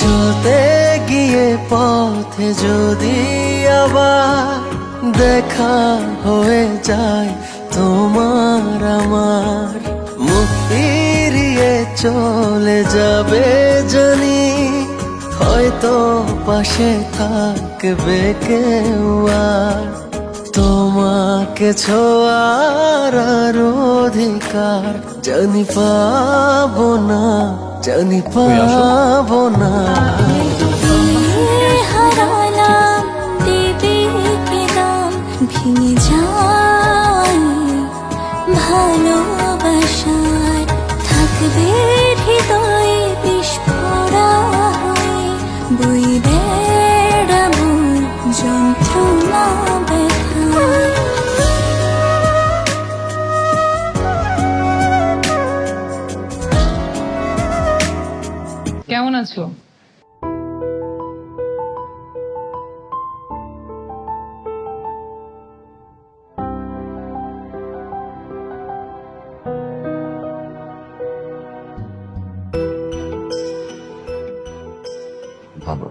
চলতে গিয়ে পথে যদি আবার দেখা হয়ে যায় তোমার আমার, মুখ ফিরিয়ে চলে যাবে জানি, হয়তো পাশে থাকবে কেউ আর। তোমাকে ছোঁয়ার আর অধিকার জানি পাবো না, জানি পাবো না। হারালাম দেবে কে দাম, ভেঙে যায় ভালোবাসার, থাকবে হৃদয়ে বিস্ফোরা হয়ে, বই বেড়াবো যন্ত্রণা ব্যথায়। কেমন আছো? ভালো।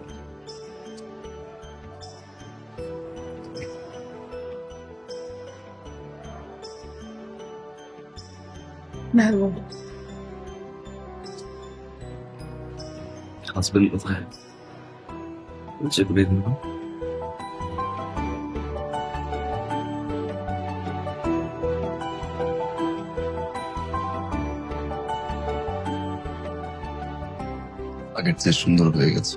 ভালো। হাজবেন্ড কোথায়? চেক করে দিন। আগের চেয়ে সুন্দর হয়ে গেছে,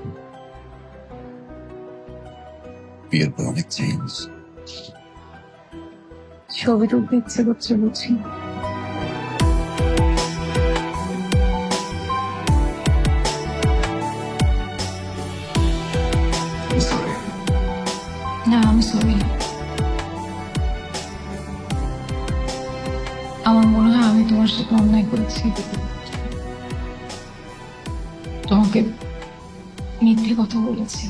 বিয়ের পর অনেক চেঞ্জ। ছবি তুলতে ইচ্ছে করছে বুঝি। সরি। না, আমি সরি না। আমার মনে হয় আমি তোমার সাথে অন্যায় করেছি, তোমাকে মিথ্যে কথা বলেছি।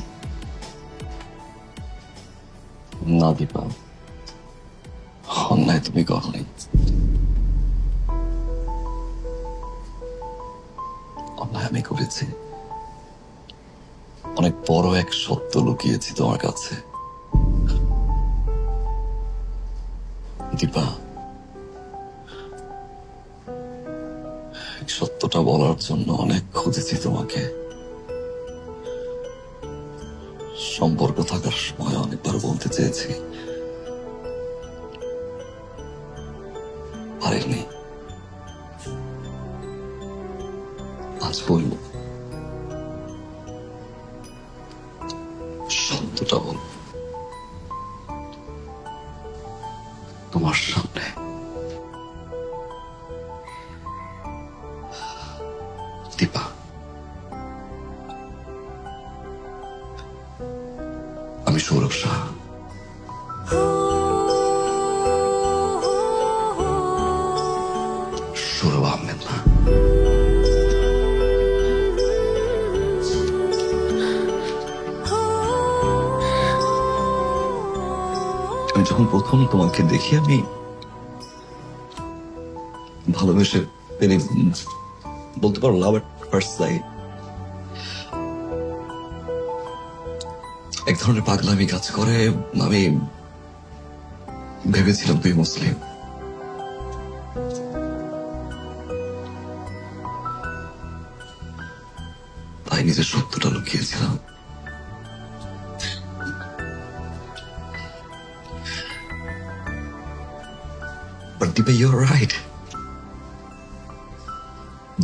না দীপা, অন্যায় তুমি করনি। অন্যায় আমি করেছি, অনেক বড় এক সত্য লুকিয়েছি তোমার কাছে। দীপা, সত্যটা বলার জন্য অনেক খুঁজেছি তোমাকে। সম্পর্ক থাকার সময় অনেকবার বলতে চেয়েছি, পারিনি। আজ বলব, সত্যটা বলব তোমার সামনে। দীপা, আমি সৌরভ শাহ। সৌরভ আহমেদ না। আমি যখন প্রথম তোমাকে দেখি, আমি ভালোবেসে পেরে, বলতে পারো লাভ এট ফার্স্ট সাইট। এক ধরনের পাগলামি কাজ করে। আমি ভেবেছিলাম তুই মুসলিম। তাই নিজের সত্যটা লুকিয়েছিলাম। But Deepa, you're right.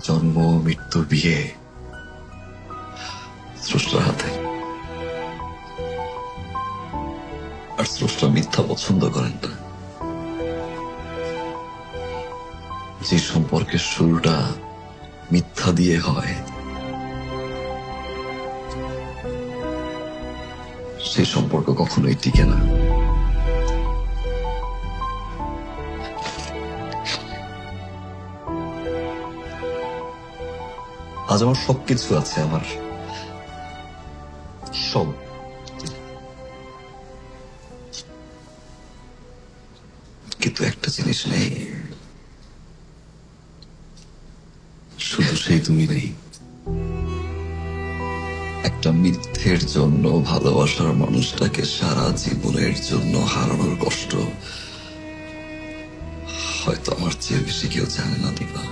জন্ম, মৃত্যু, বিয়ে স্রষ্টার হাতে। আর স্রষ্টা মিথ্যা পছন্দ করেন না। যে সম্পর্কের শুরুটা মিথ্যা দিয়ে হয়, সেই সম্পর্ক কখনোই টিকে না। আজ আমার সবকিছু আছে, আমার সব, কিন্তু একটা জিনিস নেই, শুধু সেই তুমি নেই। একটা মিথ্যের জন্য ভালোবাসার মানুষটাকে সারা জীবনের জন্য হারানোর কষ্ট হয়তো আমার চেয়ে বেশি কেউ জানে না দীপা।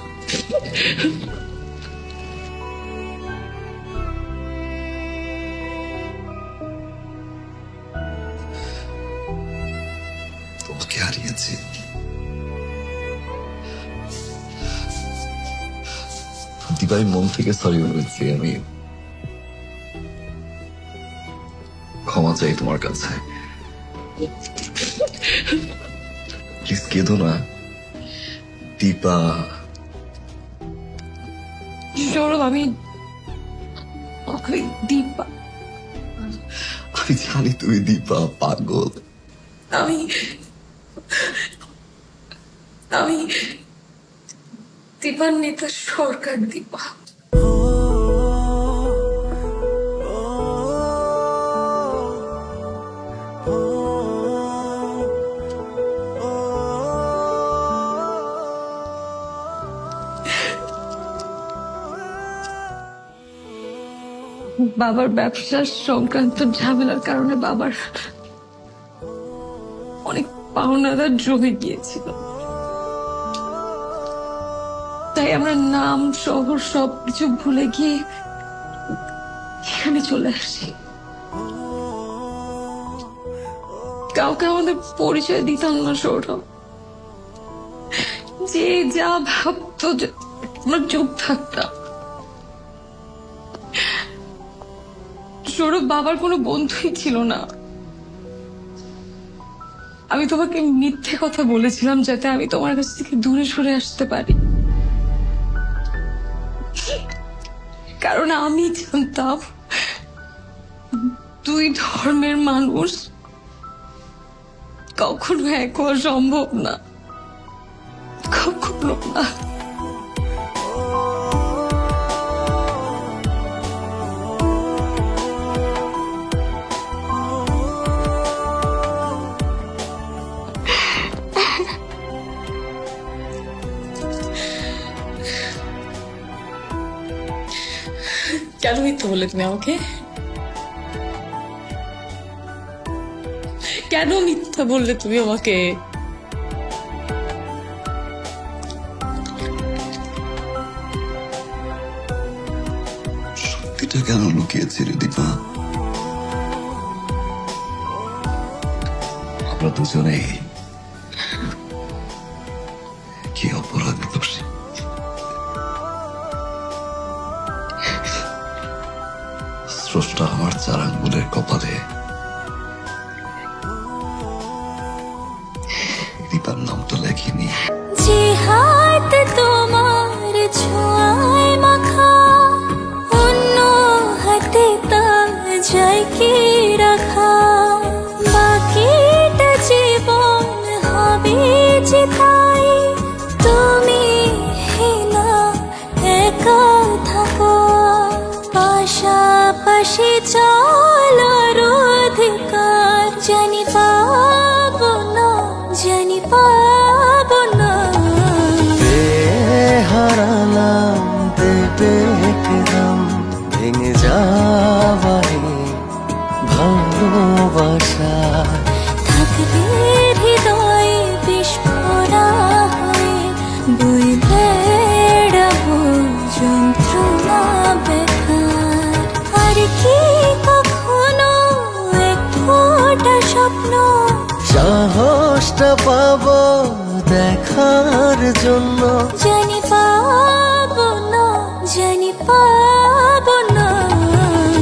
তোমাকে হারিয়েছি, দীপা আমি মন থেকে সরি বলেছি। আমি ক্ষমা চাই তোমার কাছে। প্লিজ কেঁদো না দীপা। সৌরভ, আমি দীপা, আমি জানি তুমি দীপা পাগল। আমি আমি দীপান্বিতা সরকার, দীপা। বাবার ব্যবসার সংক্রান্ত ঝামেলার কারণে বাবার অনেক পাওনাদার জমে গিয়েছিল, তাই আমরা নাম শহর সবকিছু ভুলে গিয়ে এখানে চলে আসি। কাউকে আমাদের পরিচয় দিতাম না সৌরভ। যে যা ভাবতো আমরা চুপ থাকতাম। সৌরভ, বাবার কোনো বন্ধুই ছিল না। আমি তোমাকে মিথ্যে কথা বলেছিলাম যাতে আমি তোমার কাছ থেকে দূরে সরে আসতে পারি, কারণ আমি জানতাম দুই ধর্মের মানুষ কখনো এক হওয়া সম্ভব না, কখনো না। কেন মিথ্যা বললে তুমি আমাকে? কেন মিথ্যা বললে তুমি আমাকে? সত্যিটা কেন লুকিয়েছিলে দীপা? আমরা দুজনেই কি অপরাধে দোষী। স্রষ্টা আমার 4 আঙ্গুলের কপালে দীপার নামটা লেখিনি। যে হাত তোমার ছোঁয়ায় মাখা, অন্য হাতে তা যায় কি রাখা। বাকিটা জীবন হবে যে তাই, তুমি না একা থাকো। পাশাপাশি চলার অধিকার জানি পাবো না, জানি পাবো না। হারালাম দেবে একদম ভেঙে যাওয়াই ভালোবাসা। থাকবে হৃদয়ে বিস্ফোরা হয়ে, বই বেড়াবো যন্ত্রণা বেকার। আর কি কখনো এক ফোঁটা স্বপ্ন, সাহসটা পাবো দেখার জন্য।